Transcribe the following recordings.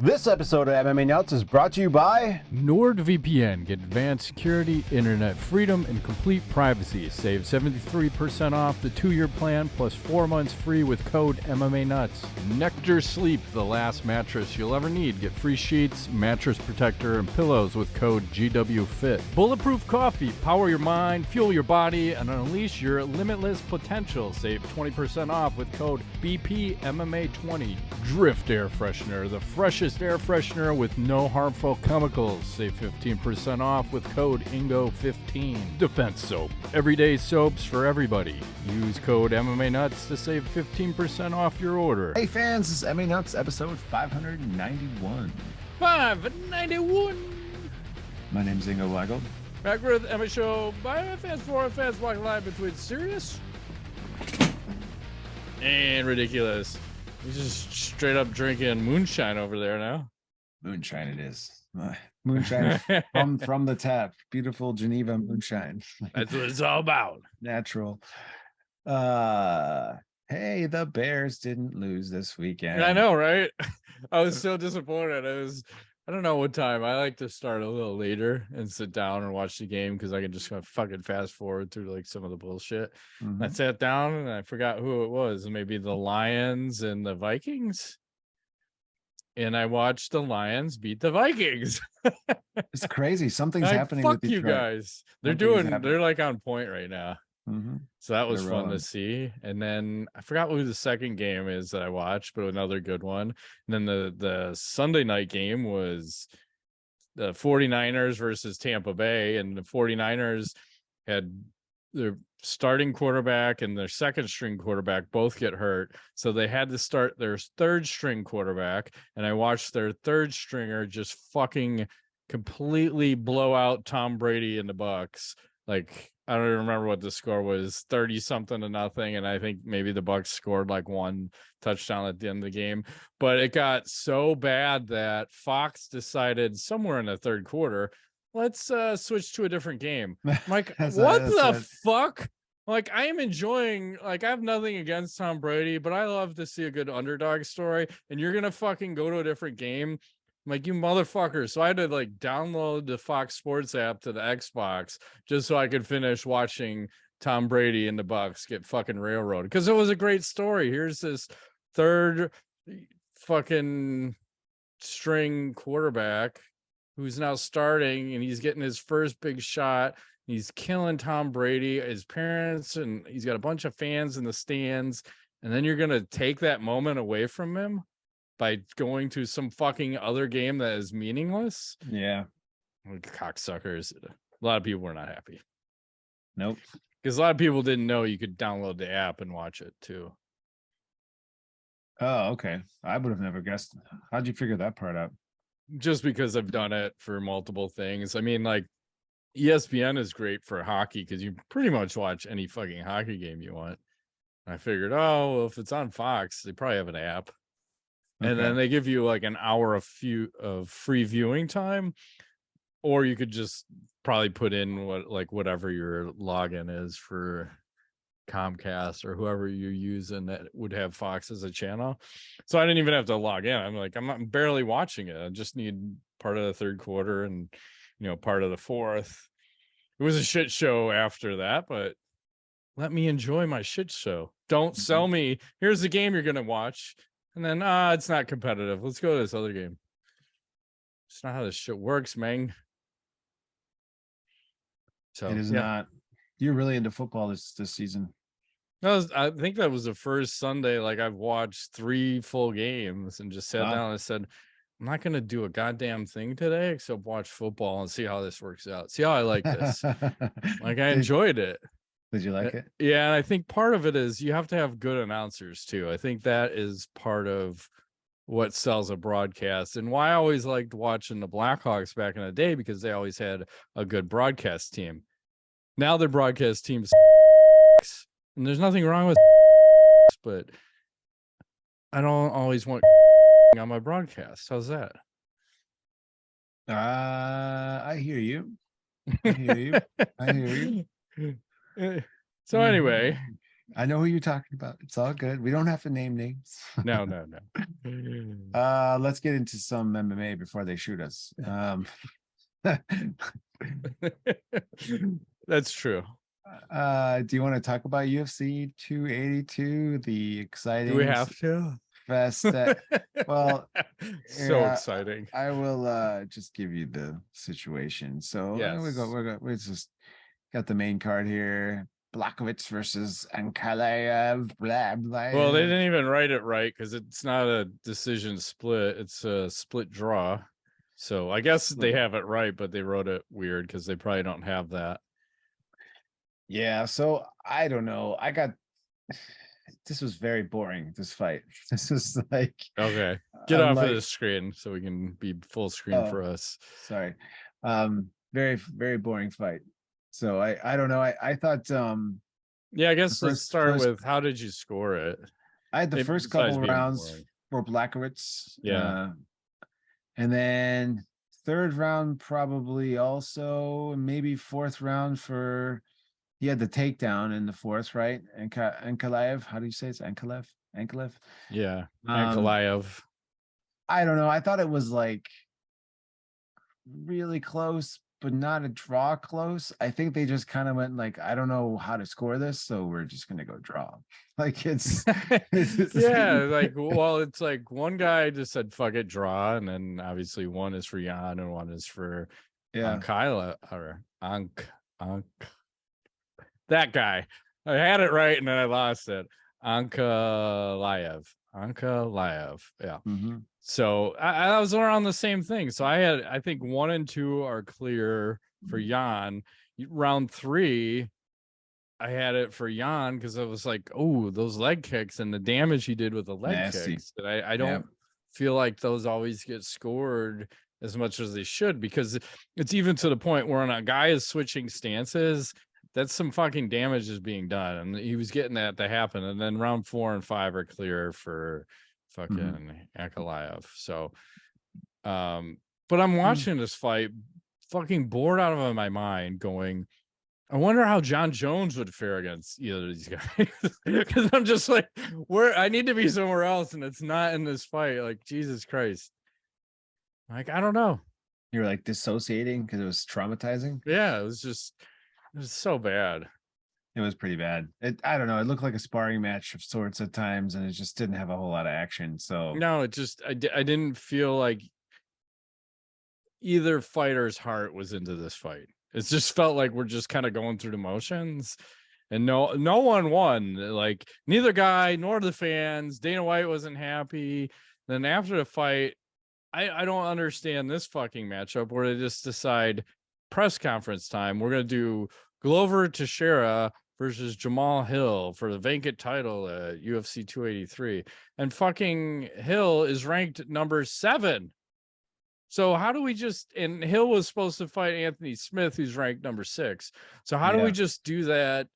This episode of MMA Nuts is brought to you by NordVPN. Get advanced security, internet freedom, and complete privacy. Save 73% off the 2-year plan plus 4 months free with code MMANUTS. Nectar Sleep, the last mattress you'll ever need. Get free sheets, mattress protector, and pillows with code GWFIT. Bulletproof coffee. Power your mind, fuel your body, and unleash your limitless potential. Save 20% off with code BPMMA20. Drift air freshener, the freshest air freshener with no harmful chemicals. Save 15% off with code INGO15. Defense soap, everyday soaps for everybody. Use code MMANUTS to save 15% off your order. Hey fans, this is MMA Nuts episode 591. 591. My name's Ingo Weigel. Back with Emma Show by fans for fans walking line between serious and ridiculous. He's just straight up drinking moonshine over there now. Moonshine it is. Moonshine from the tap. Beautiful Geneva moonshine. That's what it's all about. Natural. Hey, the Bears didn't lose this weekend. I know, right? I was so disappointed. I don't know what time. I like to start a little later and sit down and watch the game because I can just kind of fucking fast forward through like some of the bullshit. Mm-hmm. I sat down and I forgot who it was. Maybe the Lions and the Vikings. And I watched the Lions beat the Vikings. It's crazy. Something's happening with Detroit. You guys. They're like on point right now. Mm-hmm. So that was fun to see. And then I forgot who the second game is that I watched, but another good one. And then the Sunday night game was the 49ers versus Tampa Bay. And the 49ers had their starting quarterback and their second string quarterback both get hurt. So they had to start their third string quarterback. And I watched their third stringer just fucking completely blow out Tom Brady and the Bucks. Like, I don't even remember what the score was, 30-something to nothing. And I think maybe the Bucks scored like one touchdown at the end of the game. But it got so bad that Fox decided somewhere in the third quarter, let's switch to a different game. I'm like, what the fuck? Like, I am enjoying, like, I have nothing against Tom Brady, but I love to see a good underdog story. And you're going to fucking go to a different game. I'm like, you motherfuckers. So I had to like download the Fox Sports app to the Xbox just so I could finish watching Tom Brady and the Bucks get fucking railroaded because it was a great story. Here's this third fucking string quarterback who's now starting and he's getting his first big shot. He's killing Tom Brady, his parents, and he's got a bunch of fans in the stands. And then you're going to take that moment away from him by going to some fucking other game that is meaningless. Yeah. Cocksuckers. A lot of people were not happy. Nope. Because a lot of people didn't know you could download the app and watch it too. Oh, okay. I would have never guessed. How'd you figure that part out? Just because I've done it for multiple things. I mean, like, ESPN is great for hockey because you pretty much watch any fucking hockey game you want. And I figured, oh, well, if it's on Fox, they probably have an app. And then they give you like an hour of free viewing time, or you could just probably put in whatever your login is for Comcast or whoever you're using that would have Fox as a channel. So I didn't even have to log in. I'm barely watching it. I just need part of the third quarter and part of the fourth. It was a shit show after that, but let me enjoy my shit show. Don't sell me. Here's the game you're gonna watch. And then, it's not competitive. Let's go to this other game. It's not how this shit works, man. So it is not. You're really into football this season. I think that was the first Sunday like I've watched 3 full games and just sat down and said, I'm not going to do a goddamn thing today except watch football and see how this works out. See how I like this. Like, I enjoyed it. Did you like it? Yeah, and I think part of it is you have to have good announcers too. I think that is part of what sells a broadcast and why I always liked watching the Blackhawks back in the day because they always had a good broadcast team. Now their broadcast team sucks, and there's nothing wrong with but I don't always want on my broadcast. How's that? I hear you. I hear you. I hear you. So anyway, I know who you're talking about. It's all good. We don't have to name names. No, no, no. Let's get into some MMA before they shoot us. That's true. Do you want to talk about UFC 282? The exciting Do we have to? fest well, So exciting. I will just give you the situation. So Yes. we just got the main card here. Blachowicz versus Ankalaev. Blah, blah. Well, they didn't even write it right because it's not a decision split, it's a split draw. So I guess they have it right, but they wrote it weird because they probably don't have that. Yeah, so I don't know. This was very boring, this fight. This was like, okay, get off of the screen so we can be full screen for us. Sorry. Very, very boring fight. So I don't know. I thought yeah, I guess let's start with how did you score it? I had the first couple rounds for Blachowicz. Yeah. And then third round probably also, maybe fourth round for, he had the takedown in the fourth, right? Ankalaev, how do you say it's Ankalaev? Ankalaev? Yeah, Ankalaev. I don't know. I thought it was like really close, but not a draw close. I think they just kind of went like, I don't know how to score this, so we're just gonna go draw. Like it's yeah, like, well, it's like one guy just said fuck it, draw, and then obviously one is for Jan and one is for Ankalaev or Ank. That guy. I had it right and then I lost it. Ankalaev. Yeah. So I was around the same thing. So I think 1 and 2 are clear for Jan. Round 3, I had it for Jan because I was like, oh, those leg kicks and the damage he did with the leg kicks. And I don't feel like those always get scored as much as they should, because it's even to the point where when a guy is switching stances, that's some fucking damage is being done. And he was getting that to happen. And then round 4 and 5 are clear for fucking Ankalaev. So but I'm watching this fight fucking bored out of my mind going, I wonder how John Jones would fare against either of these guys. Because I'm just like, where I need to be somewhere else and it's not in this fight. Like, Jesus Christ. Like, I don't know. You're like dissociating because it was traumatizing. Yeah, it was so bad. It was pretty bad. I don't know. It looked like a sparring match of sorts at times, and it just didn't have a whole lot of action. So no, it just I didn't feel like either fighter's heart was into this fight. It just felt like we're just kind of going through the motions, and no one won. Like neither guy nor the fans. Dana White wasn't happy. Then after the fight, I don't understand this fucking matchup where they just decide press conference time. We're gonna do Glover Teixeira versus Jamal Hill for the vacant title at UFC 283, and fucking Hill is ranked number 7. So how do we just, and Hill was supposed to fight Anthony Smith, who's ranked number 6. So how do we just do that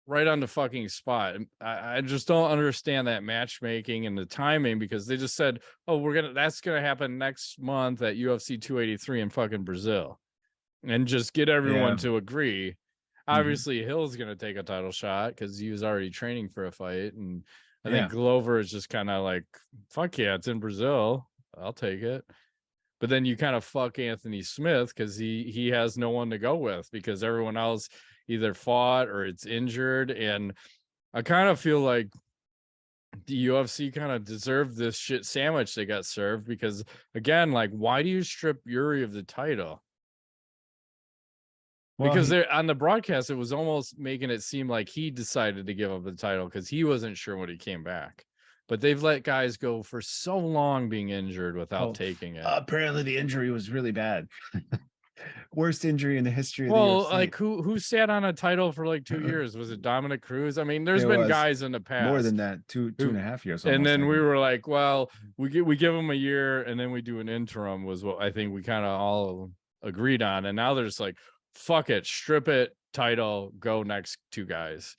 right on the fucking spot? I just don't understand that matchmaking and the timing, because they just said, oh, that's gonna happen next month at UFC 283 in fucking Brazil, and just get everyone to agree. Obviously Hill's gonna take a title shot because he was already training for a fight, and I think Glover is just kind of like, fuck yeah, it's in Brazil, I'll take it. But then you kind of fuck Anthony Smith because he has no one to go with, because everyone else either fought or it's injured. And I kind of feel like the UFC kind of deserved this shit sandwich they got served, because again, like, why do you strip Yuri of the title? Well, because on the broadcast, it was almost making it seem like he decided to give up the title because he wasn't sure when he came back. But they've let guys go for so long being injured without taking it. Apparently the injury was really bad. Worst injury in the history of the UFC. UFC. Like who sat on a title for like 2 years? Was it Dominic Cruz? I mean, there's been guys in the past more than that, two and a half years. And then we were like, well, we give them a year and then we do an interim, was what I think we kind of all agreed on. And now they're just like, fuck it, strip it, title, go next 2 guys.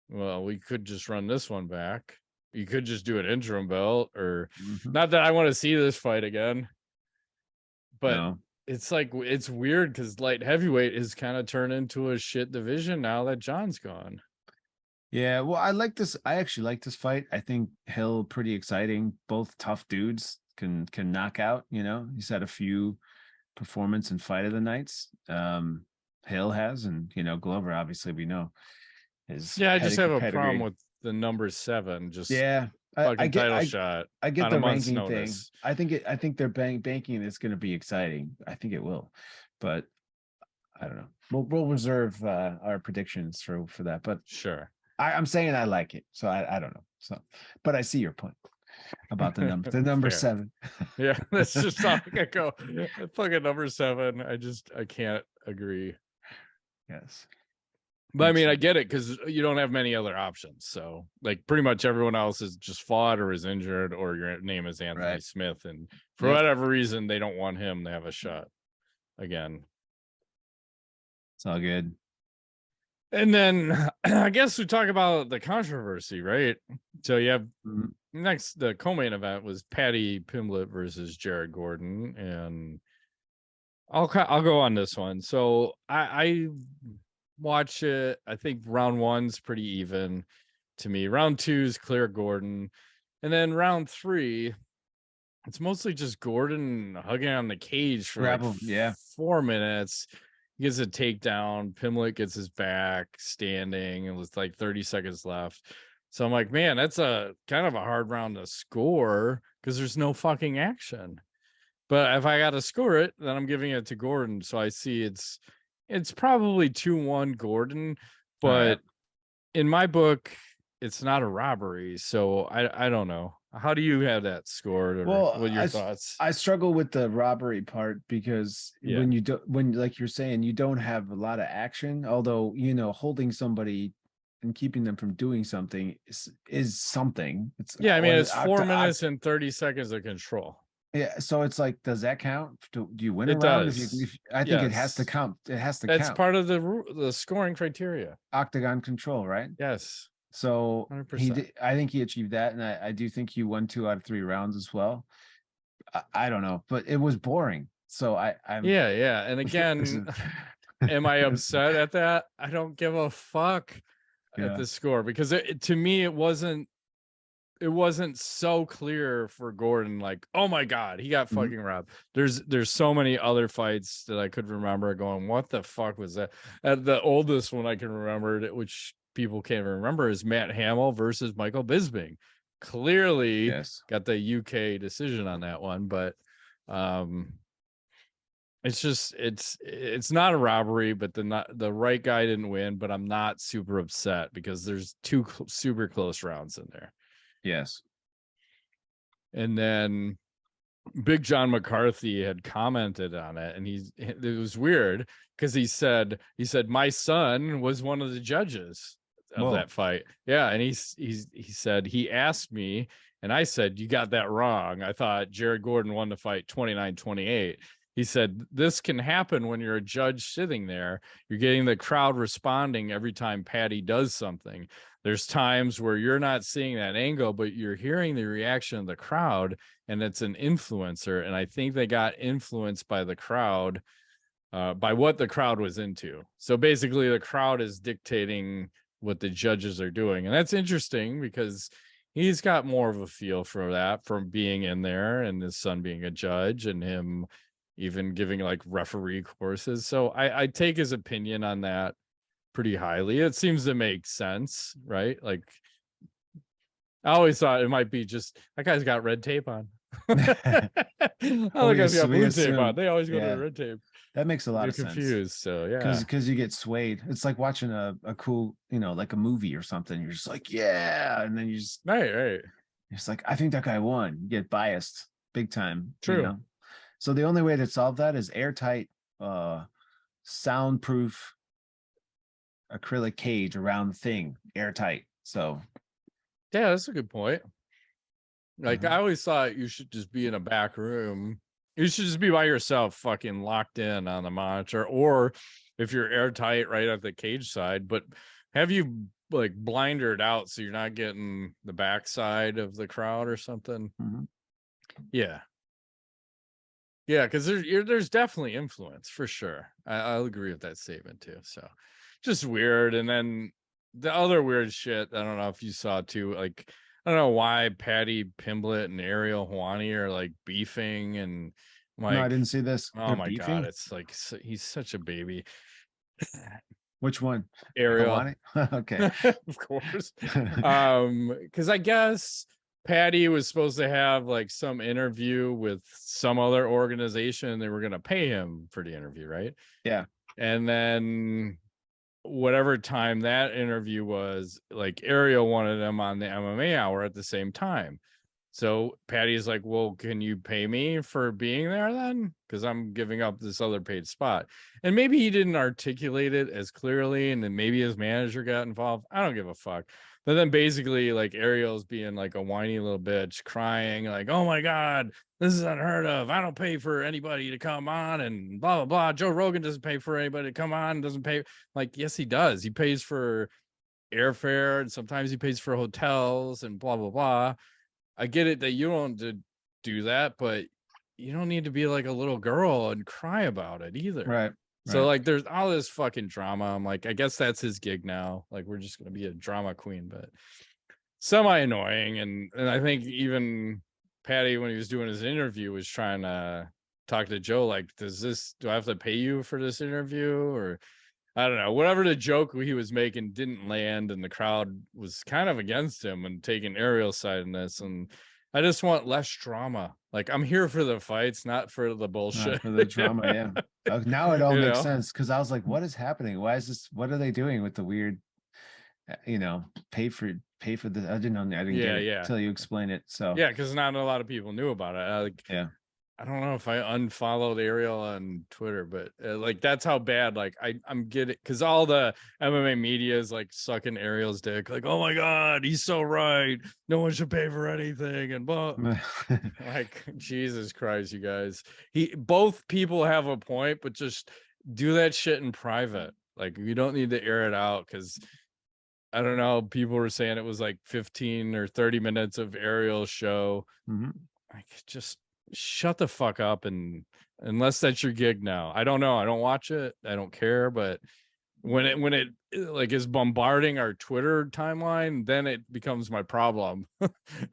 Well, we could just run this one back. You could just do an interim belt, or not that I want to see this fight again, but it's like, it's weird because light heavyweight is kind of turned into a shit division now that John's gone. Yeah, well, I like this. I actually like this fight. I think Hill pretty exciting. Both tough dudes can knock out. He's had a few performance and fight of the nights. Hill has, and Glover, obviously we know his Yeah, I just have a problem pedigree. with the number 7. Just Yeah, I fucking get title shot I get on a the month's ranking thing. notice. I think they're banking it's going to be exciting. I think it will, but I don't know. We'll reserve our predictions for that. But Sure. I'm saying I like it, so I don't know. So, but I see your point about the number Fair. 7. Yeah, that's just all I go. Fucking number 7. I can't agree. Yes. But I mean, I get it because you don't have many other options. So, like, pretty much everyone else is just fought or is injured, or your name is Anthony Right. Smith, and for whatever reason, they don't want him to have a shot again. It's all good. And then I guess we talk about the controversy, right? So you have next, the co-main event was Paddy Pimblett versus Jared Gordon, and I'll go on this one. So I watch it. I think round 1's pretty even to me. Round 2's clear Gordon, and then round 3, it's mostly just Gordon hugging on the cage for Grab like him, 4 minutes. He gets a takedown. Pimblett gets his back standing, and with like 30 seconds left. So I'm like, man, that's a kind of a hard round to score because there's no fucking action. But if I got to score it, then I'm giving it to Gordon. So I see it's probably 2-1 Gordon, but in my book, it's not a robbery. So I don't know. How do you have that scored? Or Well, what are your thoughts? I struggle with the robbery part because when like you're saying, you don't have a lot of action, although holding somebody and keeping them from doing something is something. It's I mean, it's 4 minutes and 30 seconds of control. Yeah, so it's like, does that count? Do you win a It round does. if I think it has to count. It has to That's count. part of the scoring criteria. Octagon control, right? Yes. So 100%. he did. I think he achieved that, and I do think he won 2 out of 3 rounds as well. I don't know, but it was boring. So I'm yeah. And again, am I upset at that? I don't give a fuck at the score because to me it wasn't so clear for Gordon, like, oh my god, he got fucking robbed. There's so many other fights that I could remember going, what the fuck was that? The oldest one I can remember, which people can't remember, is Matt Hamill versus Michael Bisping. Clearly got the UK decision on that one, but it's just it's not a robbery, but the right guy didn't win. But I'm not super upset because there's 2 super close rounds in there. Yes. And then Big John McCarthy had commented on it, and it was weird because he said my son was one of the judges of that fight. Yeah, and he said he asked me, and I said, you got that wrong. I thought Jared Gordon won the fight 29-28. He said, this can happen when you're a judge sitting there. You're getting the crowd responding every time Paddy does something. There's times where you're not seeing that angle, but you're hearing the reaction of the crowd, and it's an influencer. And I think they got influenced by the crowd, by what the crowd was into. So basically, the crowd is dictating what the judges are doing. And that's interesting because he's got more of a feel for that from being in there, and his son being a judge, and him even giving like referee courses. So I take his opinion on that pretty highly. It seems to make sense, right? Like, I always thought it might be just that guy's got red tape on. Other guys got blue tape on. They always go to the red tape. That makes a lot of sense. Confused, so yeah, because you get swayed. It's like watching a cool, like a movie or something. You're just like, yeah, and then you just right. It's like, I think that guy won. You get biased big time. True. So the only way to solve that is airtight, soundproof acrylic cage around the thing, airtight. So yeah, that's a good point. Like, I always thought you should just be in a back room. You should just be by yourself, fucking locked in on the monitor, or if you're airtight right at the cage side, but have you like blindered out so you're not getting the backside of the crowd or something. Yeah. Yeah, because there's definitely influence for sure. I'll agree with that statement too. So just weird. And then the other weird shit, I don't know if you saw too, like I don't know why Paddy Pimblett and Ariel Helwani are like beefing, and No, I like, didn't see this. oh They're my god, beefing. it's like he's such a baby. Which one? Ariel. Helwani? Okay. Of course. Because I guess Paddy was supposed to have like some interview with some other organization. They were gonna pay him for the interview, right? Yeah. And then whatever time that interview was, like Ariel wanted him on the MMA hour at the same time. So Paddy's like, well, can you pay me for being there then? Because I'm giving up this other paid spot. And maybe he didn't articulate it as clearly, and then maybe his manager got involved. I don't give a fuck. But then basically, like, Ariel's being like a whiny little bitch, crying, like, oh my God, this is unheard of. I don't pay for anybody to come on, and blah, blah, blah. Joe Rogan doesn't pay for anybody to come on, doesn't pay. Like, yes, he does. He pays for airfare, and sometimes he pays for hotels and blah, blah, blah. I get it that you don't do that, but you don't need to be like a little girl and cry about it either. Right. So like there's all this fucking drama. I'm like, I guess that's his gig now. Like we're just gonna be a drama queen, but semi annoying. And I think even Paddy, when he was doing his interview, was trying to talk to Joe, like, do I have to pay you for this interview? Or I don't know, whatever the joke he was making didn't land, and the crowd was kind of against him and taking Ariel's side in this. And I just want less drama. Like, I'm here for the fights, not for the bullshit. Not for the drama, yeah. Now it all makes sense, because I was like, what is happening? Why is this? What are they doing with the weird, pay for this? I didn't know. I didn't get it until you explain it. So yeah, because not a lot of people knew about it. I don't know if I unfollowed Ariel on Twitter, but like that's how bad. Like I'm getting, because all the MMA media is like sucking Ariel's dick. Like, oh my God, he's so right. No one should pay for anything, and blah. Like, Jesus Christ, you guys. Both people have a point, but just do that shit in private. Like, you don't need to air it out, because I don't know. People were saying it was like 15 or 30 minutes of Ariel's show. Like, just shut the fuck up, and unless that's your gig now. I don't know. I don't watch it. I don't care. But when it like is bombarding our Twitter timeline, then it becomes my problem.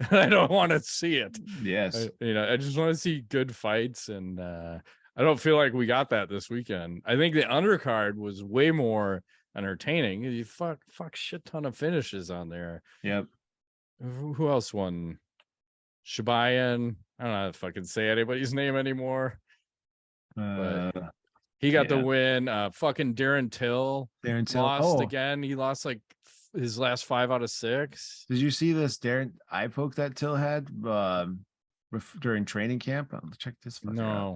I don't want to see it. Yes. I just want to see good fights, and I don't feel like we got that this weekend. I think the undercard was way more entertaining. You fuck shit ton of finishes on there. Yep. Who else won? Shabayan. I don't know how to fucking say anybody's name anymore. But he got the win. Fucking Darren Till lost again. He lost like his last 5 out of 6. Did you see this Darren eye poke that Till had during training camp? Check this fucker out.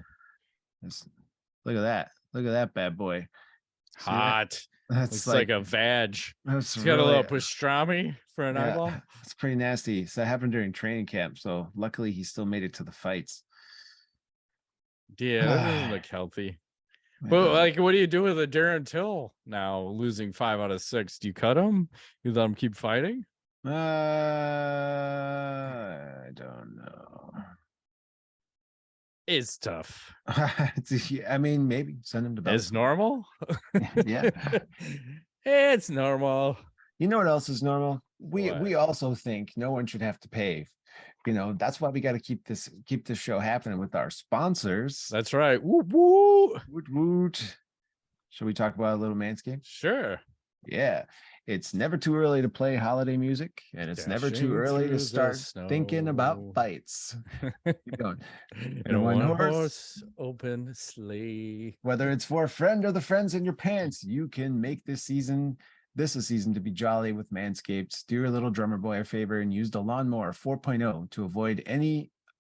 Look at that. Look at that bad boy. Hot. That's like a vag. He's got a little pastrami for an eyeball. It's pretty nasty. So that happened during training camp. So luckily he still made it to the fights. Yeah, that doesn't look healthy. But like, what do you do with a Darren Till now losing 5 out of 6? Do you cut him? You let him keep fighting? I don't know. It's tough. I mean, maybe send him to It's normal. Yeah. It's normal. You know what else is normal? We also think no one should have to pay. That's why we got to keep this show happening with our sponsors. That's right. Woot woot. Woot woot. Should we talk about a little Manscaped? Sure. Yeah. It's never too early to play holiday music, and it's never too early to start thinking about fights. Keep going. In a one-horse open sleigh. Whether it's for a friend or the friends in your pants, you can make this a season to be jolly with Manscaped. Do your little drummer boy a favor and use the Lawnmower 4.0 to avoid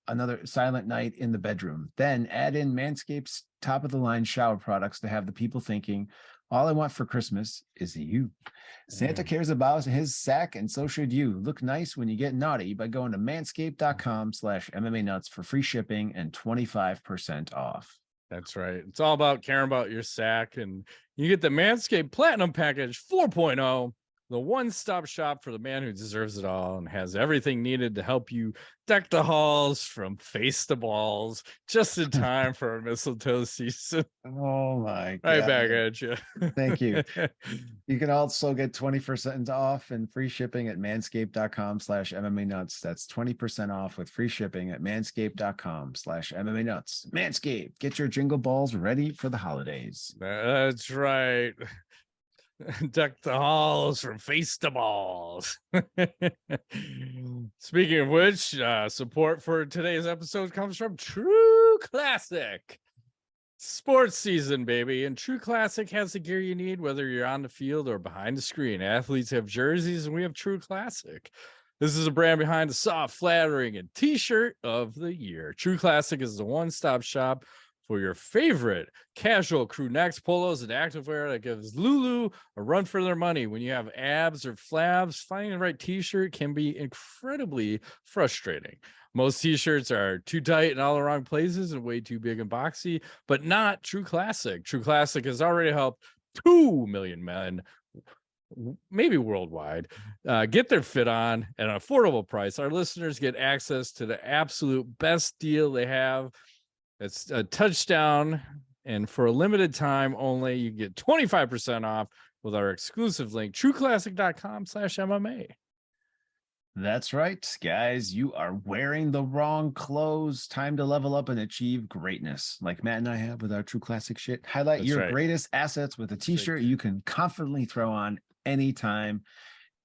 another silent night in the bedroom. Then add in Manscaped's top-of-the-line shower products to have the people thinking, all I want for Christmas is you. Santa cares about his sack, and so should you. Look nice when you get naughty by going to manscaped.com/MMANuts for free shipping and 25% off. That's right. It's all about caring about your sack, and you get the Manscaped Platinum Package 4.0. the one-stop shop for the man who deserves it all and has everything needed to help you deck the halls from face to balls just in time for a mistletoe season. Oh my Right God. back at you. Thank you. You can also get 20% off and free shipping at manscaped.com/MMA-nuts. That's 20% off with free shipping at manscaped.com/MMA-nuts. Manscaped, get your jingle balls ready for the holidays. That's right. Deck the halls from face to balls. Speaking of which, support for today's episode comes from True Classic. Sports season, baby. And True Classic has the gear you need, whether you're on the field or behind the screen. Athletes have jerseys, and we have True Classic. This is a brand behind the soft, flattering, and t-shirt of the year. True Classic is the one-stop shop for your favorite casual crew necks, polos, and activewear that gives Lulu a run for their money. When you have abs or flabs, finding the right t-shirt can be incredibly frustrating. Most t-shirts are too tight in all the wrong places and way too big and boxy, but not True Classic. True Classic has already helped 2 million men, maybe worldwide, get their fit on at an affordable price. Our listeners get access to the absolute best deal they have. It's a touchdown, and for a limited time only, you get 25% off with our exclusive link, trueclassic.com/MMA. That's right, guys. You are wearing the wrong clothes. Time to level up and achieve greatness, like Matt and I have with our True Classic shit. Highlight That's your right. greatest assets with a t-shirt you can confidently throw on anytime.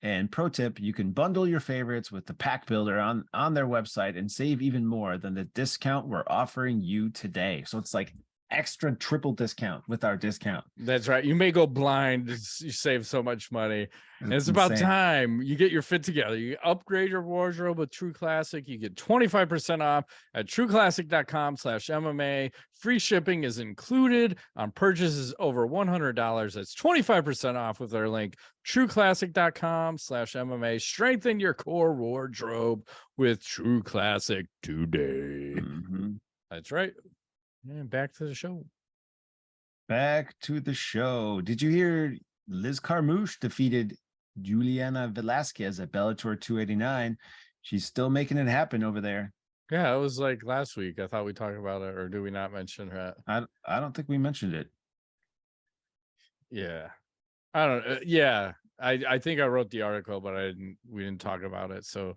And pro tip, you can bundle your favorites with the pack builder on their website and save even more than the discount we're offering you today. So it's like extra triple discount with our discount. That's right. You may go blind. You save so much money. And it's about insane. time you get your fit together. You upgrade your wardrobe with True Classic. You get 25% off at trueclassic.com/MMA. Free shipping is included on purchases over $100. That's 25% off with our link, trueclassic.com/MMA. Strengthen your core wardrobe with True Classic today. Mm-hmm. That's right. And back to the show. Back to the show. Did you hear Liz Carmouche defeated Juliana Velasquez at Bellator 289? She's still making it happen over there. Yeah, it was like last week. I thought we talked about it, or do we not mention her? I don't think we mentioned it. Yeah, I don't. Yeah, I think I wrote the article, but we didn't talk about it. So,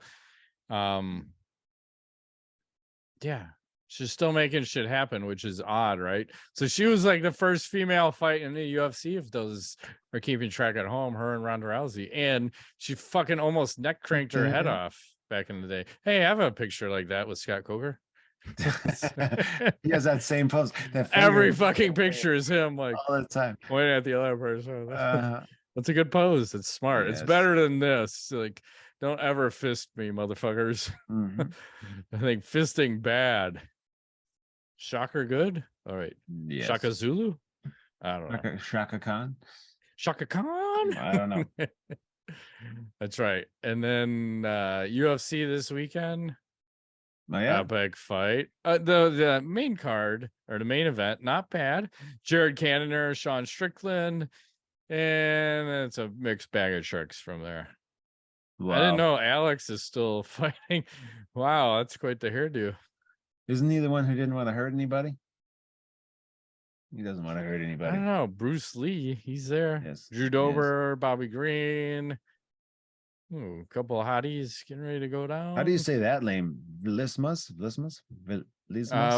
yeah, she's still making shit happen, which is odd, right? So she was like the first female fight in the UFC, if those are keeping track at home, her and Ronda Rousey, and she fucking almost neck cranked her head off back in the day. Hey, I have a picture like that with Scott Coker. He has that same pose. Every fucking picture is him, like all the time, pointing at the other person. That's a good pose. It's smart. Yes. It's better than this. Like, don't ever fist me, motherfuckers. Mm-hmm. I think fisting bad. Shocker good. All right. Yes. Shaka Zulu. I don't know. Shaka Khan. Shaka Khan. I don't know. That's right. And then UFC this weekend. Oh, yeah. Epic fight. The main card, or the main event, not bad. Jared Cannonier, Sean Strickland, and it's a mixed bag of sharks from there. Wow. I didn't know Alex is still fighting. Wow, that's quite the hairdo. Isn't he the one who didn't want to hurt anybody? He doesn't want to hurt anybody. I don't know. Bruce Lee, he's there. Yes. Drew Dober, Bobby Green. Ooh, a couple of hotties getting ready to go down. How do you say that name? Lismus?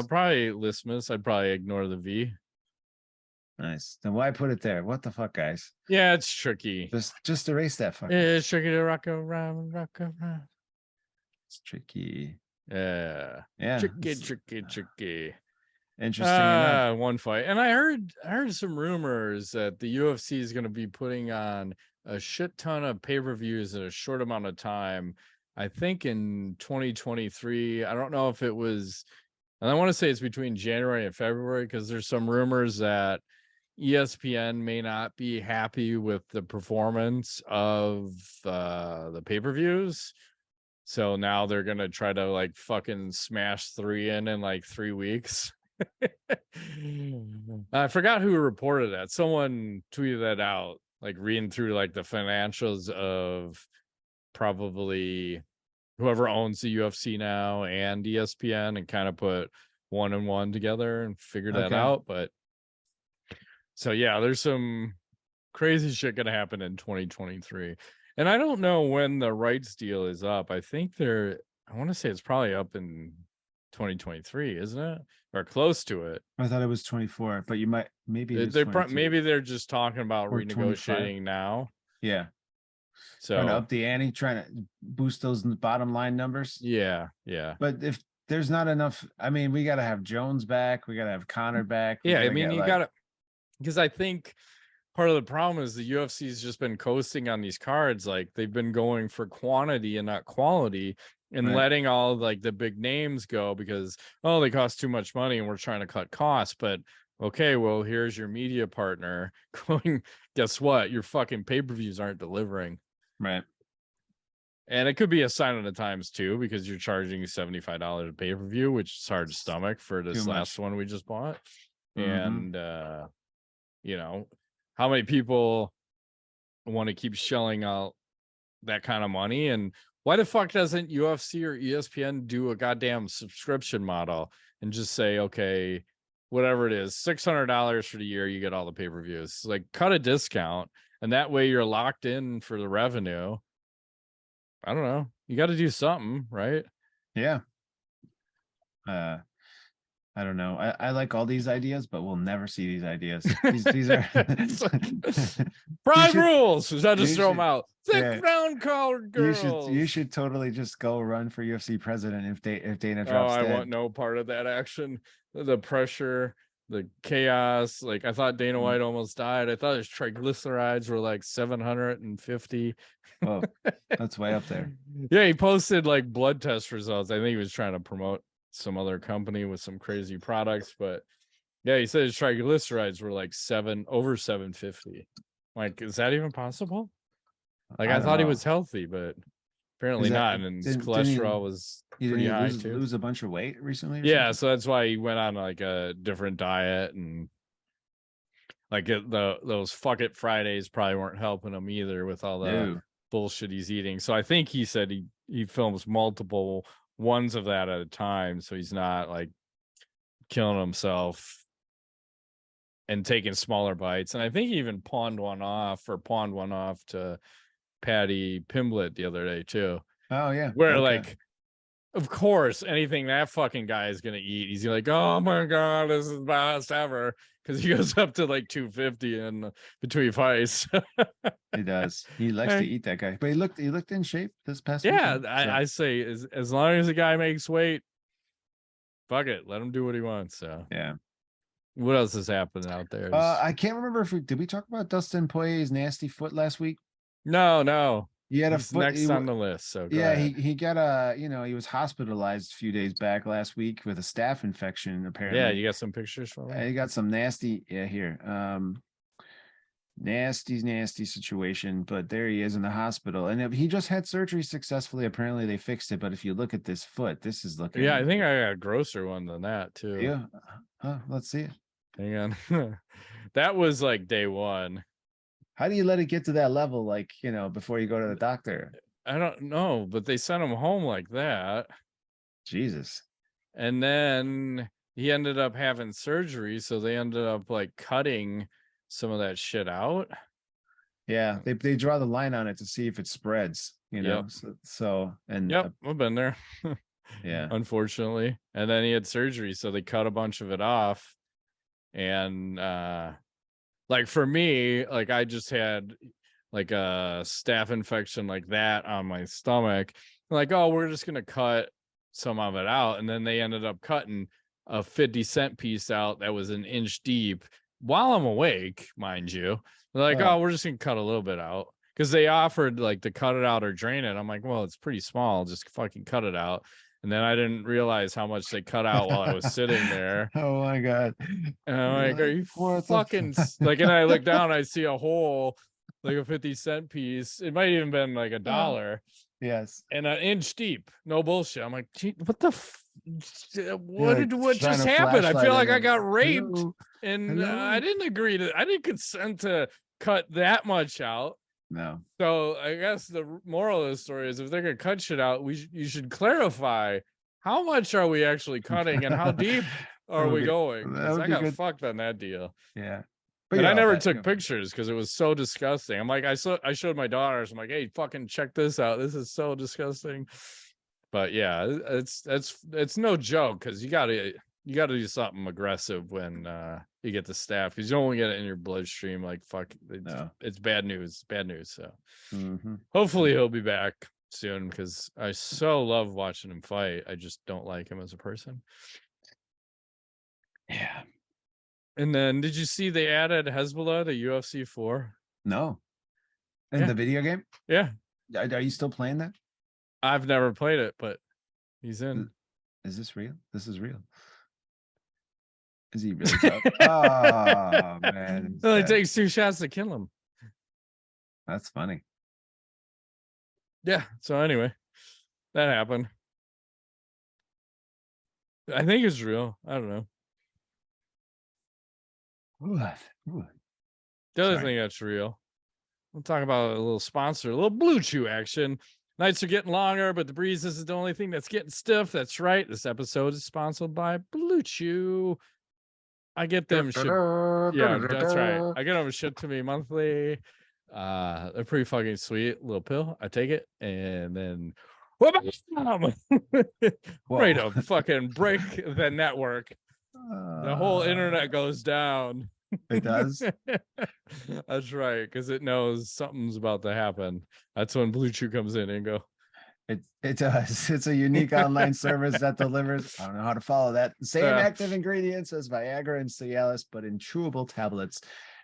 Probably Lismus. I'd probably ignore the V. Nice. Then why put it there? What the fuck, guys? Yeah, it's tricky. Just erase that fucker. It's tricky to rock around. It's tricky. Yeah. Tricky. Interesting enough. One fight. And I heard some rumors that the UFC is going to be putting on a shit ton of pay-per-views in a short amount of time. I think in 2023. I don't know if it was, and I want to say it's between January and February, because there's some rumors that ESPN may not be happy with the performance of the pay-per-views. So now they're going to try to like fucking smash 3 in like 3 weeks. I forgot who reported that. Someone tweeted that out. like reading through like the financials of probably whoever owns the UFC now and ESPN, and kind of put one and one together and figure that out. But so yeah, there's some crazy shit gonna happen in 2023. And I don't know when the rights deal is up. I think I want to say it's probably up in 2023, isn't it? Or close to it. I thought it was 24, but you might maybe maybe they're just talking about or renegotiating 25. now. Yeah. So trying to up the ante, trying to boost those bottom line numbers. Yeah. But if there's not enough, I mean, we got to have Jones back. We got to have Connor back. Yeah, I mean, you got to, because I think part of the problem is the UFC's just been coasting on these cards. Like they've been going for quantity and not quality, and letting all like the big names go because, oh, they cost too much money and we're trying to cut costs. But okay, well, here's your media partner going, guess what? Your fucking pay-per-views aren't delivering. Right. And it could be a sign of the times too, because you're charging $75 a pay-per-view, which is hard to stomach for this last one we just bought. And you know, how many people want to keep shelling out that kind of money? And why the fuck doesn't UFC or ESPN do a goddamn subscription model and just say, okay, whatever it is, $600 for the year, you get all the pay-per-views. Like, cut a discount, and that way you're locked in for the revenue. I don't know. You got to do something, right? Yeah. I don't know. I like all these ideas, but we'll never see these ideas. These are prime rules. I just throw them out. Thick round collared girls. You should totally just go run for UFC president if Dana drops dead. I want no part of that action. The pressure, the chaos. Like, I thought Dana White almost died. I thought his triglycerides were like 750. Oh, that's way up there. Yeah, he posted like blood test results. I think he was trying to promote some other company with some crazy products, but yeah, he said his triglycerides were like over 750. Like, is that even possible? Like, I thought he was healthy, but apparently not. And his cholesterol was pretty high too. Lose a bunch of weight recently? Yeah, so that's why he went on like a different diet, and like those fuck it Fridays probably weren't helping him either with all the bullshit he's eating. So I think he said he films multiple ones of that at a time, so he's not like killing himself and taking smaller bites. And I think he even pawned one off to Paddy Pimblett the other day too. Oh yeah, where like, of course, anything that fucking guy is gonna eat, he's like, oh my god, this is the best ever, because he goes up to like 250 in between fights. He does. He likes to eat, that guy. But he looked in shape this past weekend. So. I say as long as the guy makes weight, fuck it, let him do what he wants. So yeah. What else is happening out there? I can't remember did we talk about Dustin Poirier's nasty foot last week? No. He had a foot next on the list. So yeah, he got he was hospitalized a few days back last week with a staph infection, apparently. Yeah, you got some pictures from him? He got some nasty, here. Nasty situation, but there he is in the hospital. And he just had surgery successfully. Apparently they fixed it, but if you look at this foot, this is looking. Yeah, I think I got a grosser one than that too. Yeah. Let's see it. Hang on. That was like day one. How do you let it get to that level, like, before you go to the doctor? I don't know, but they sent him home like that. Jesus. And then he ended up having surgery, so they ended up like cutting some of that shit out. Yeah, they draw the line on it to see if it spreads, Yep. I've been there. Yeah. Unfortunately. And then he had surgery, so they cut a bunch of it off. And like for me, like I just had like a staph infection like that on my stomach. Like, oh, we're just gonna cut some of it out. And then they ended up cutting a 50-cent piece out that was an inch deep while I'm awake, mind you. They're like, oh, we're just gonna cut a little bit out. Because they offered like to cut it out or drain it. I'm like, well, it's pretty small, just fucking cut it out. And then I didn't realize how much they cut out while I was sitting there. Oh my god! And I'm like, are you fucking like? And I look down, I see a hole, like a 50-cent piece. It might even been like $1. Yes. And an inch deep. No bullshit. I'm like, gee, what the? What just happened? I feel like I got raped, and I didn't agree to. I didn't consent to cut that much out. No. So I guess the moral of the story is if they're gonna cut shit out, you should clarify how much are we actually cutting and how deep are we going? Because I got fucked on that deal. Yeah. But I never took pictures because it was so disgusting. I'm like, I showed my daughters. I'm like, hey, fucking check this out. This is so disgusting. But yeah, it's no joke because you gotta do something aggressive when you get the staph because you don't want to get it in your bloodstream. Like fuck, it's bad news. Bad news. So hopefully he'll be back soon because I so love watching him fight. I just don't like him as a person. Yeah. And then did you see they added Hasbulla to UFC 4? No. In the video game? Yeah. Are you still playing that? I've never played it, but he's in. Is this real? This is real. Is he really tough? Oh man. It only takes 2 shots to kill him. That's funny. Yeah. So anyway, that happened. I think it's real. I don't know. The other thing that's real. We'll talk about a little sponsor, a little Blue Chew action. Nights are getting longer, but the breeze isn't the only thing that's getting stiff. That's right. This episode is sponsored by Blue Chew. I get them shipped. Yeah, that's right. I get them shipped to me monthly. They're pretty fucking sweet. Little pill. I take it and then ready to fucking break the network. The whole internet goes down. It does. That's right, because it knows something's about to happen. That's when Blue Chew comes in and go. It does. It's a unique online service that delivers. I don't know how to follow that. Same active ingredients as Viagra and Cialis, but in chewable tablets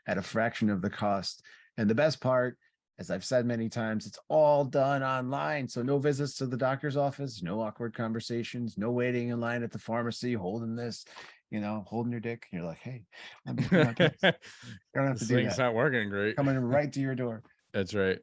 at a fraction of the cost. And the best part, as I've said many times, it's all done online. So no visits to the doctor's office, no awkward conversations, no waiting in line at the pharmacy, holding this, holding your dick. You're like, hey, I'm you don't have to do thing's that. Not working great. Coming right to your door. That's right.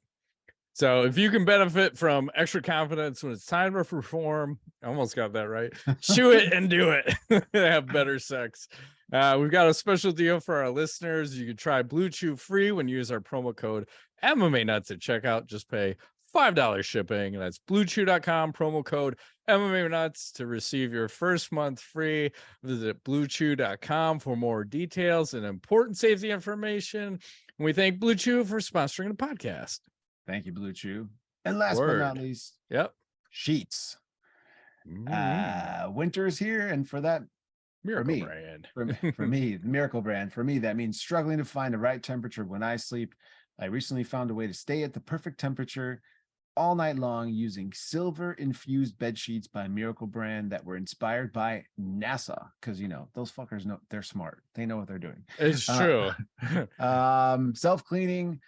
So if you can benefit from extra confidence when it's time to perform, I almost got that right. Chew it and do it. Have better sex. We've got a special deal for our listeners. You can try Blue Chew free when you use our promo code MMANUTS at checkout. Just pay $5 shipping. That's bluechew.com, promo code MMANUTS to receive your first month free. Visit bluechew.com for more details and important safety information. And we thank Blue Chew for sponsoring the podcast. Thank you, Blue Chew. And last but not least, sheets. Winter is here, and for that, Miracle brand. For me, the Miracle brand. For me, that means struggling to find the right temperature when I sleep. I recently found a way to stay at the perfect temperature all night long using silver-infused bed sheets by Miracle brand that were inspired by NASA. Because, those fuckers know they're smart. They know what they're doing. It's true. Self-cleaning.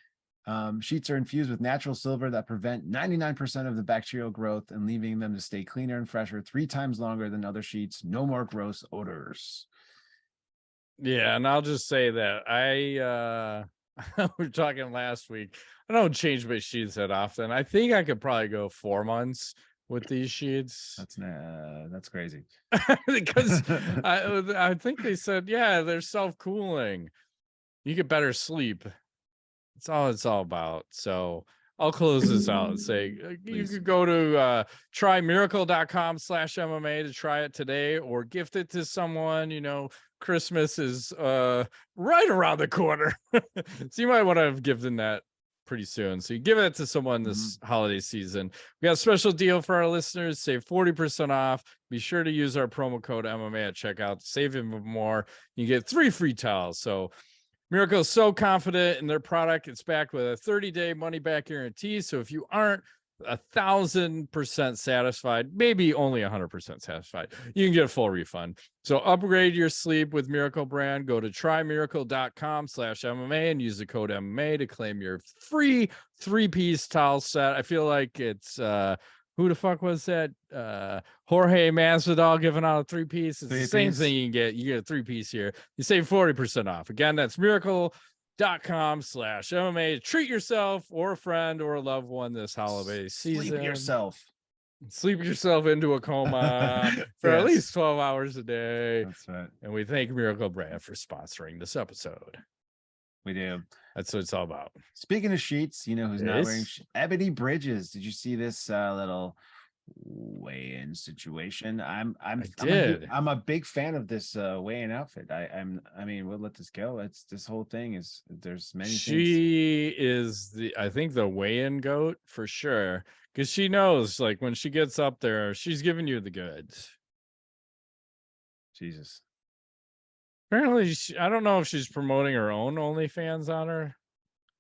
Sheets are infused with natural silver that prevent 99% of the bacterial growth and leaving them to stay cleaner and fresher 3 times longer than other sheets. No more gross odors. Yeah, and I'll just say that we were talking last week. I don't change my sheets that often. I think I could probably go 4 months with these sheets. That's crazy. Because I think they said, they're self-cooling. You get better sleep. That's all it's all about. So I'll close this out and say you could go to trymiracle.com/MMA to try it today or gift it to someone. Christmas is right around the corner. So you might want to have given that pretty soon. So you give it to someone this holiday season. We got a special deal for our listeners. Save 40% off. Be sure to use our promo code MMA at checkout to save even more. You get 3 free towels. So Miracle is so confident in their product. It's backed with a 30-day money-back guarantee. So if you aren't 1,000% satisfied, maybe only 100% satisfied, you can get a full refund. So upgrade your sleep with Miracle brand. Go to trymiracle.com/MMA and use the code MMA to claim your free 3-piece towel set. I feel like it's who the fuck was that? Jorge Masvidal giving out a 3-piece. It's the same thing you can get. You get a 3-piece here. You save 40% off. Again, that's miracle.com/MMA. Treat yourself or a friend or a loved one this holiday season. Sleep yourself into a coma for at least 12 hours a day. That's right. And we thank Miracle Brand for sponsoring this episode. We do. That's what it's all about. Speaking of sheets, you know who's not wearing Yes. Ebony Bridges. Did you see this little weigh-in situation? I did. I'm a big fan of this weigh-in outfit. I mean, we'll let this go. It's this whole thing is there's many things. She is I think the weigh-in goat for sure. Because she knows, like, when she gets up there, she's giving you the goods. Jesus. Apparently, I don't know if she's promoting her own OnlyFans on her.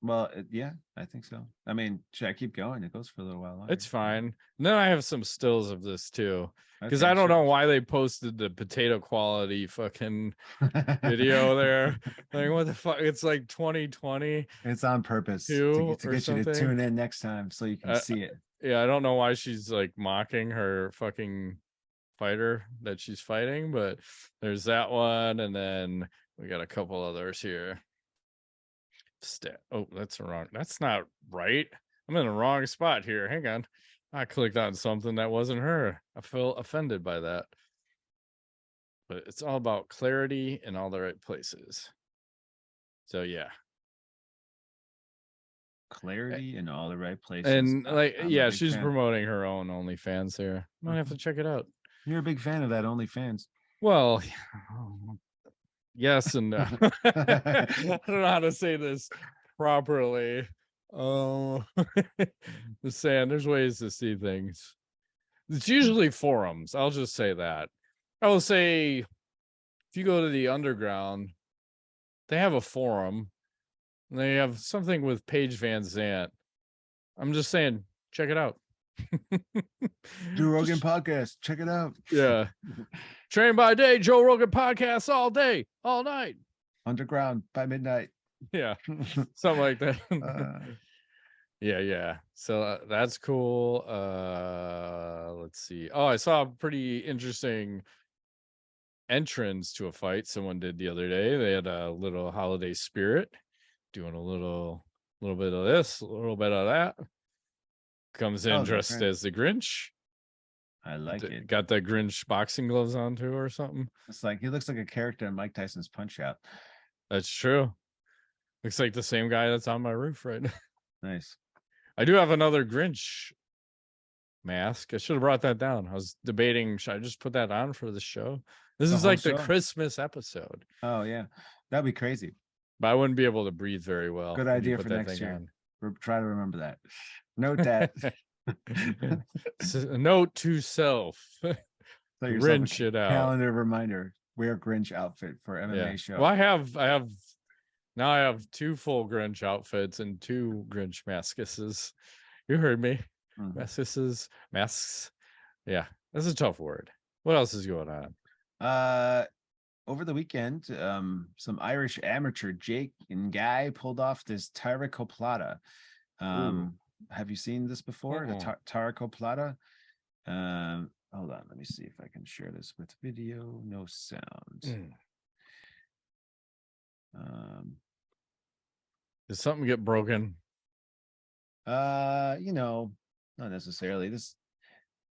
Well, yeah, I think so. I mean, should I keep going? It goes for a little while longer. It's fine. And then I have some stills of this too. Because Okay, I don't know why they posted the potato quality fucking video there. Like, what the fuck? It's like 2020. It's on purpose to get you to tune in next time so you can see it. Yeah, I don't know why she's like mocking her fucking fighter that she's fighting, but there's that one, and then we got a couple others here. Oh, that's wrong. That's not right. I'm in the wrong spot here. Hang on. I clicked on something that wasn't her. I feel offended by that. But it's all about clarity in all the right places. So yeah. Clarity in all the right places. And like, yeah, she's promoting her own OnlyFans here. Might have to check it out. You're a big fan of that OnlyFans. Well, yes and no. I don't know how to say this properly. Oh, just saying, there's ways to see things. It's usually forums. I'll just say that. I will say, if you go to the underground, they have a forum. And they have something with Paige Van Zant. I'm just saying, check it out. Joe Rogan podcast. Check it out. Yeah. Train by day, Joe Rogan podcast all day, all night. Underground by midnight. Yeah. Something like that. Yeah. So that's cool. Let's see. Oh, I saw a pretty interesting entrance to a fight someone did the other day. They had a little holiday spirit doing a little bit of this, a little bit of that. Comes in dressed as the Grinch. I like it. Got the Grinch boxing gloves on too or something. It's like he looks like a character in Mike Tyson's Punch Out. That's true. Looks like the same guy that's on my roof right now. Nice. I do have another Grinch mask. I should have brought that down. I was debating, should I just put that on for the show? This is like the Christmas episode. Oh yeah, that'd be crazy. But I wouldn't be able to breathe very well. Good idea for next year. Try to remember that. Note that. Note to self. Grinch it out. Calendar reminder. Wear Grinch outfit for MMA show. Well, I have 2 full Grinch outfits and 2 Grinch masks. You heard me. Masks. Yeah, that's a tough word. What else is going on? Over the weekend, some Irish amateur Jake and Guy pulled off this Taracoplata. Have you seen this before? The Taracoplata? Hold on, let me see if I can share this with video, no sound. Did something get broken? Not necessarily.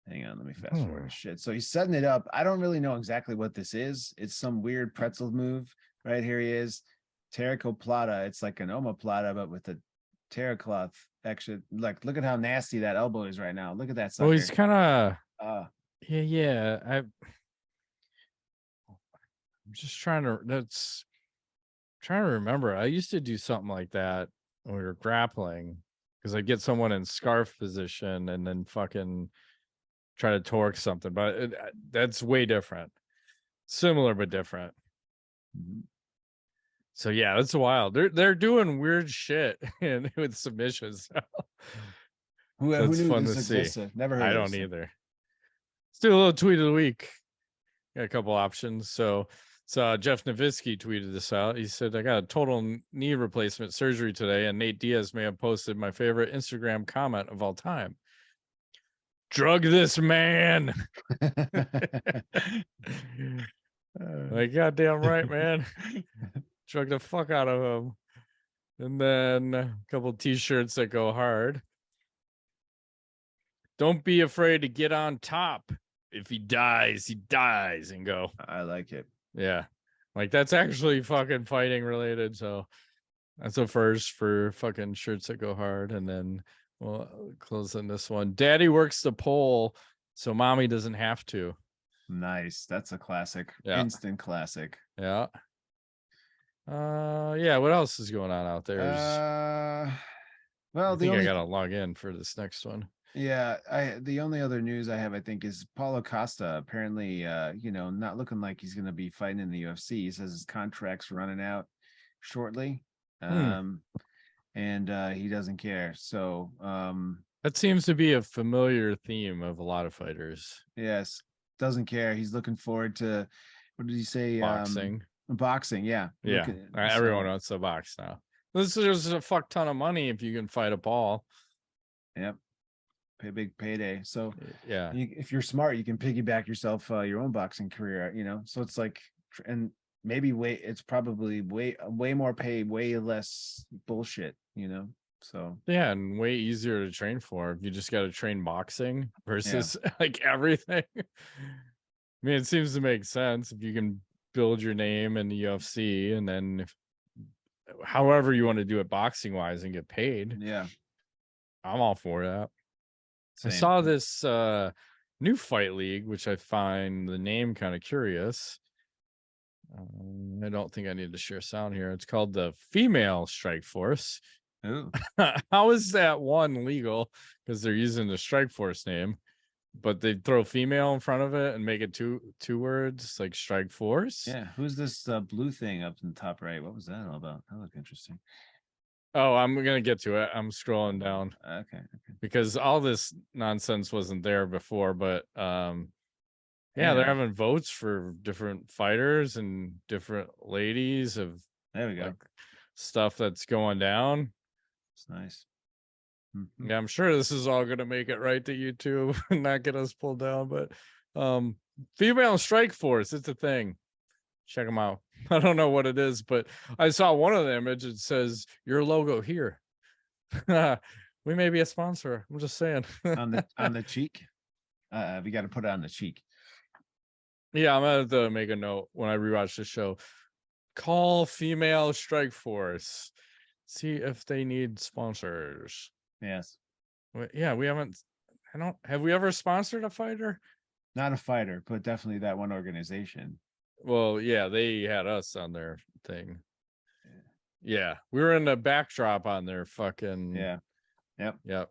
Hang on, let me fast forward. Shit. So he's setting it up. I don't really know exactly what this is. It's some weird pretzel move. Right here he is. Taracoplata. It's like an omoplata, but with the terracloth extra. Like, look at how nasty that elbow is right now. Look at that sucker. Oh, he's kind of I'm just trying to remember. I used to do something like that when we were grappling, because I'd get someone in scarf position and then fucking try to torque something, but that's way different. Similar but different. So yeah, that's wild. They're doing weird shit and with submissions. That's fun to see. Never heard. I don't either. Let's do a little tweet of the week. Got a couple options. So Jeff Nowitzki tweeted this out. He said, I got a total knee replacement surgery today, and Nate Diaz may have posted my favorite Instagram comment of all time. Drug this man. Like, goddamn right, man. Drug the fuck out of him. And then a couple t-shirts that go hard. Don't be afraid to get on top. If he dies, and go. I like it. Yeah. Like, that's actually fucking fighting related. So That's a first for fucking shirts that go hard. And then we'll close on this one. Daddy works the pole, so mommy doesn't have to. Nice. That's a classic. Yeah. Instant classic. Yeah. Yeah, what else is going on out there? Well, I think I gotta log in for this next one. Yeah, the only other news I have, I think, is Paulo Costa apparently not looking like he's gonna be fighting in the UFC. He says his contract's running out shortly. And he doesn't care. So that seems to be a familiar theme of a lot of fighters. Yes, doesn't care. He's looking forward to, what did he say? Boxing. Boxing, yeah. Yeah. Everyone wants to box now. There's a fuck ton of money if you can fight a ball. Yep. Pay big payday. So yeah, if you're smart, you can piggyback yourself your own boxing career, so it's like, and maybe it's probably way more pay, way less bullshit, so yeah, and way easier to train for if you just got to train boxing versus like everything. I mean, it seems to make sense if you can build your name in the UFC, and then however you want to do it boxing wise and get paid. Yeah, I'm all for that. Same. I saw this new fight league, which I find the name kind of curious. I don't think I need to share sound here. It's called the Female Strike Force. Ooh. How is that one legal? Because they're using the Strike Force name, but they throw female in front of it and make it two words, like Strike Force. Yeah. Who's this blue thing up in the top right? What was that all about? That looked interesting. Oh, I'm gonna get to it. I'm scrolling down. Okay. Because all this nonsense wasn't there before, but they're having votes for different fighters and different ladies of there we go, stuff that's going down. It's nice. Mm-hmm. Yeah, I'm sure this is all gonna make it right to YouTube and not get us pulled down. But Female Strike Force, it's a thing. Check them out. I don't know what it is, but I saw one of the images. It says your logo here. We may be a sponsor. I'm just saying. on the cheek. We got to put it on the cheek. Yeah, I'm gonna have to make a note when I rewatch the show. Call Female Strike Force. See if they need sponsors. Yes. Yeah, we haven't. Have we ever sponsored a fighter? Not a fighter, but definitely that one organization. Well, yeah, they had us on their thing. Yeah, we were in the backdrop on their fucking. Yeah. Yep.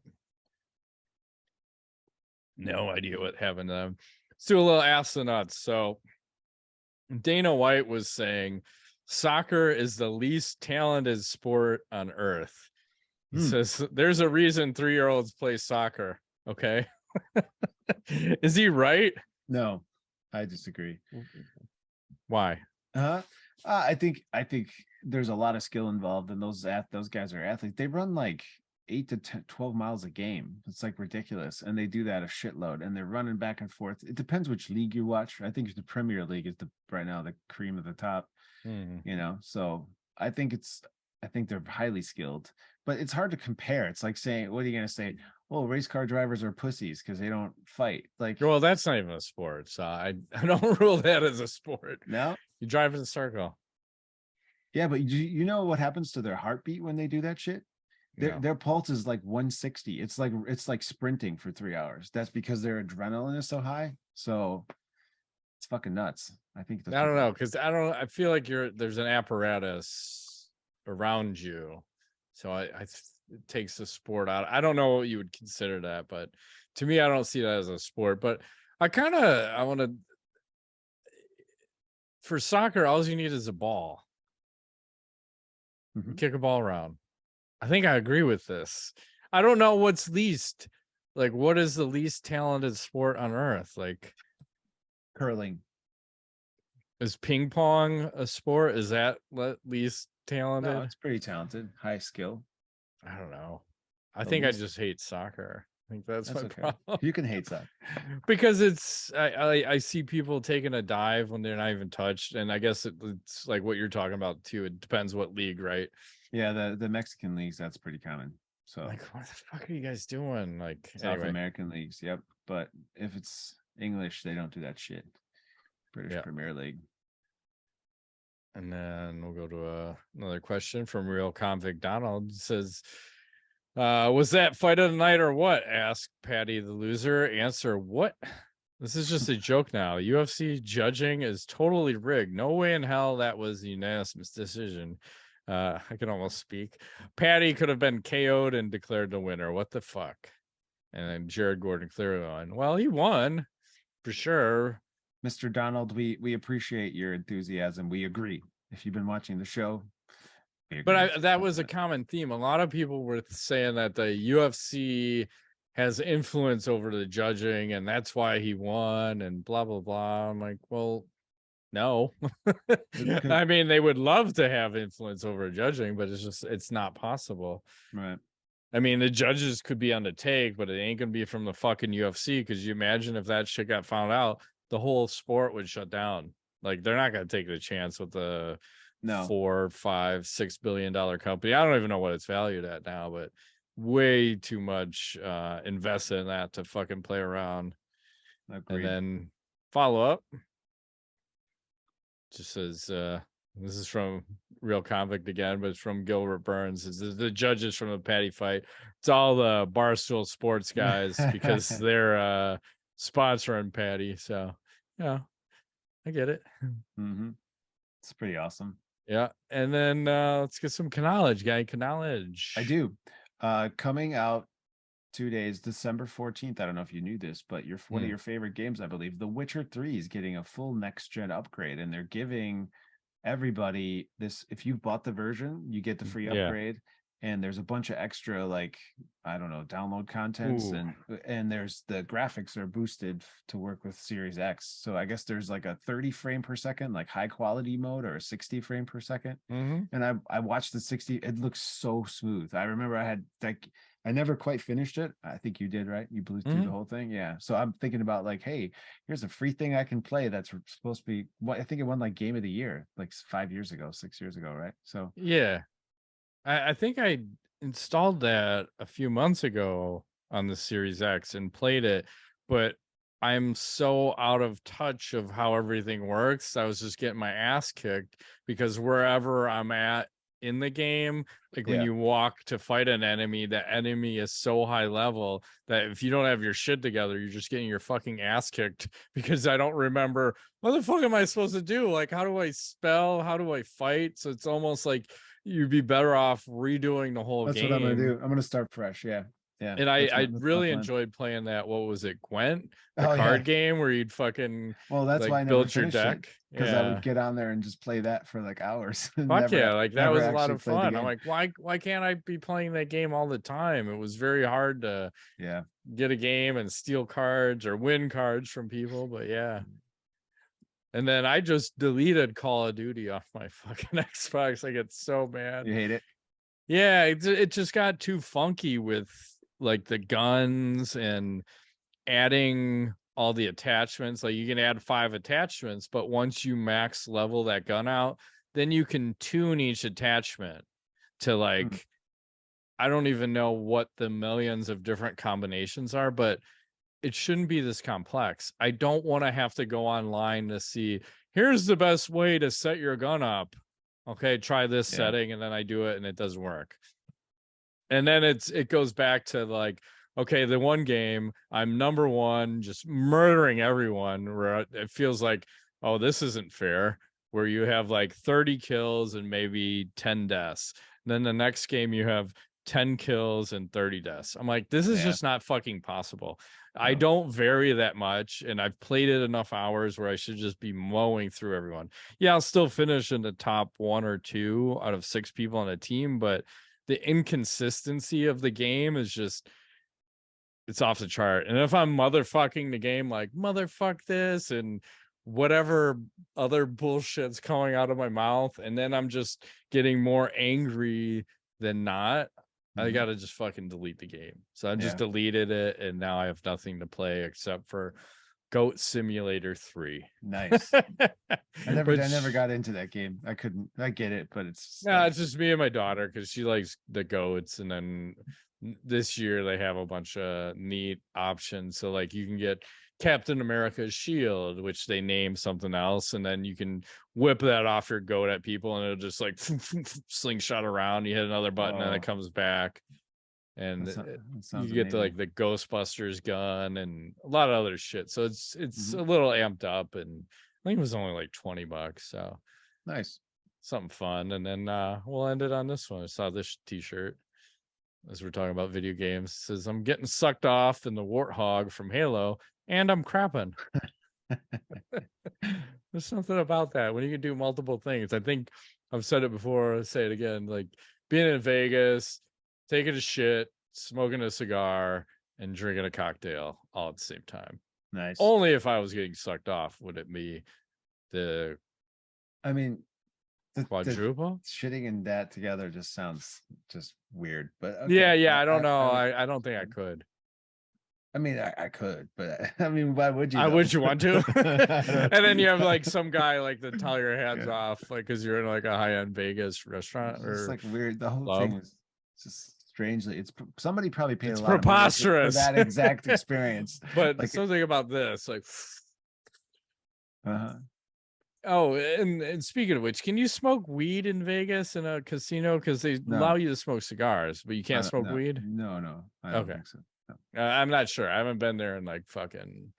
No idea what happened to them. Let's do a little Ask the Nuts. So Dana White was saying soccer is the least talented sport on earth. He says there's a reason 3-year-olds play soccer. Okay. Is he right? No, I disagree. Why? I think there's a lot of skill involved, and those guys are athletes. They run like 8 to 10, 12 miles a game. It's like ridiculous, and they do that a shitload, and they're running back and forth. It depends which league you watch. I think the Premier League is right now the cream of the top. So I think they're highly skilled, but it's hard to compare. It's like saying, what are you going to say? Well, race car drivers are pussies because they don't fight. Like, well, that's not even a sport. So I don't rule that as a sport. No, you drive in a circle. Yeah, but you know what happens to their heartbeat when they do that shit? Their pulse is like 160. It's like sprinting for 3 hours. That's because their adrenaline is so high. So it's fucking nuts. I think I don't know, because I feel like there's an apparatus around you. So it takes the sport out. I don't know what you would consider that, but to me, I don't see that as a sport. But I want to, for soccer, all you need is a ball. Kick a ball around. I think I agree with this. I don't know what's least. Like, what is the least talented sport on earth? Like, curling. Is ping pong a sport? Is that least talented? No, it's pretty talented. High skill. I don't know. I think I just hate soccer. I think that's my problem. You can hate soccer because it's I see people taking a dive when they're not even touched, and I guess it's like what you're talking about too. It depends what league, right? Yeah, the Mexican leagues, that's pretty common. So like, what the fuck are you guys doing? Like South American leagues, yep. But if it's English, they don't do that shit. British Premier League. And then we'll go to another question from Real Convict Donald. It says, was that fight of the night or what? Asked Paddy the loser. Answer, what? This is just a joke now. UFC judging is totally rigged. No way in hell that was a unanimous decision. I can almost speak. Paddy could have been KO'd and declared the winner. What the fuck? And then Jared Gordon clearly won. Well, he won for sure. Mr. Donald, we appreciate your enthusiasm. We agree. If you've been watching the show, but that was a common theme. A lot of people were saying that the UFC has influence over the judging and that's why he won and blah blah blah. I'm like, well, no. I mean, they would love to have influence over judging, but it's not possible. Right. I mean, the judges could be on the take, but it ain't gonna be from the fucking UFC, because you imagine if that shit got found out, the whole sport would shut down. Like, they're not gonna take the chance with the $4, $5, $6 billion company. I don't even know what it's valued at now, but way too much invested in that to fucking play around. Agreed. And then follow up just says, this is from Real Convict again, but it's from Gilbert Burns. Is the judges from the Paddy fight? It's all the Barstool Sports guys because they're sponsoring Paddy. So yeah, I get it. Mm-hmm. It's pretty awesome. Yeah, and then let's get some knowledge, guy. Knowledge. I do. Coming out 2 days, December 14th. I don't know if you knew this, but one of your favorite games, I believe, The Witcher 3 is getting a full next gen upgrade, and they're giving everybody this. If you bought the version, you get the free upgrade, and there's a bunch of extra, like, I don't know, download contents. And there's the graphics are boosted to work with Series X. So I guess there's like a 30 frame per second, like high quality mode, or a 60 frame per second. And I watched the 60. It looks so smooth. I remember I had like, I never quite finished it. I think you did, right? You blew through the whole thing. Yeah. So I'm thinking about like, hey, here's a free thing I can play that's supposed to be what I think it won like Game of the Year like 6 years ago, right? So yeah, I think I installed that a few months ago on the Series X and played it, but I'm so out of touch of how everything works. I was just getting my ass kicked because wherever I'm at in the game, like when you walk to fight an enemy, the enemy is so high level that if you don't have your shit together, you're just getting your fucking ass kicked, because I don't remember what the fuck am I supposed to do? Like, how do I spell? How do I fight? So it's almost like you'd be better off redoing the whole game. That's what I'm gonna do. I'm gonna start fresh. Yeah. And I really enjoyed playing that. What was it, Gwent? The card game where you'd fucking that's like why I build your deck. Because I would get on there and just play that for like hours. Fuck yeah, like that was a lot of fun. I'm like, why can't I be playing that game all the time? It was very hard to get a game and steal cards or win cards from people, but yeah. And then I just deleted Call of Duty off my fucking Xbox. I get so mad. You hate it? Yeah, it just got too funky with like the guns and adding all the attachments. Like you can add 5 attachments, but once you max level that gun out, then you can tune each attachment to like, I don't even know what the millions of different combinations are, but it shouldn't be this complex. I don't want to have to go online to see, here's the best way to set your gun up. Okay, try this setting, and then I do it and it doesn't work. And then it goes back to like, okay, the one game I'm number 1, just murdering everyone, where it feels like, oh, this isn't fair, where you have like 30 kills and maybe 10 deaths. And then the next game you have 10 kills and 30 deaths. I'm like, this is just not fucking possible. I don't vary that much, and I've played it enough hours where I should just be mowing through everyone. Yeah, I'll still finish in the top 1 or 2 out of 6 people on a team, but the inconsistency of the game is just, it's off the chart. And if I'm motherfucking the game, like motherfuck this and whatever other bullshit's coming out of my mouth, and then I'm just getting more angry than not, I gotta just fucking delete the game. So I just deleted it, and now I have nothing to play except for Goat Simulator 3. Nice. I never got into that game. I get it, but it's it's just me and my daughter because she likes the goats. And then this year they have a bunch of neat options. So like you can get Captain America's shield, which they name something else, and then you can whip that off your goat at people, and it'll just like slingshot around. You hit another button, and it comes back. And you get the like the Ghostbusters gun and a lot of other shit. So it's a little amped up, and I think it was only like $20. So nice, something fun. And then we'll end it on this one. I saw this t-shirt as we're talking about video games. It says, "I'm getting sucked off in the warthog from Halo, and I'm crapping." There's something about that when you can do multiple things. I think I've said it before, I'll say it again, like being in Vegas, taking a shit, smoking a cigar, and drinking a cocktail all at the same time. Nice. Only if I was getting sucked off would it be the quadruple. Shitting and that together just sounds just weird. But okay. Yeah, I don't know. I don't think I could. I mean, I could, but I mean, why would you? Would you want to? And then you have like some guy like to tell your hands off, like because you're in like a high-end Vegas restaurant. It's like weird. The whole club. thing is just strangely. It's somebody probably paid a lot preposterous of money for that exact experience. But like, something about this, like. Oh, and speaking of which, can you smoke weed in Vegas in a casino? Because they allow you to smoke cigars, but you can't smoke weed. No, I don't think so. No. I'm not sure. I haven't been there in like fucking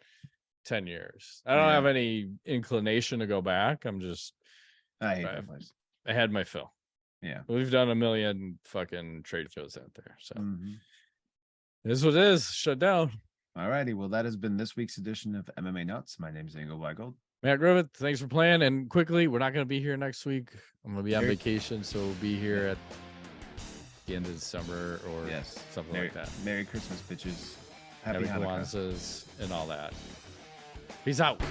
10 years. I don't have any inclination to go back. I hate that place. I had my fill. Yeah, we've done a million fucking trade shows out there, so it is what it is. Shut down. All righty. Well, that has been this week's edition of MMA Nuts. My name is Engel Weigold. Matt Griffith, thanks for playing. And quickly, we're not going to be here next week. I'm going to be on vacation, so we'll be here at the end of December or something like that. Merry Christmas, bitches. Happy Hanukkah. Kwanzas and all that. Peace out.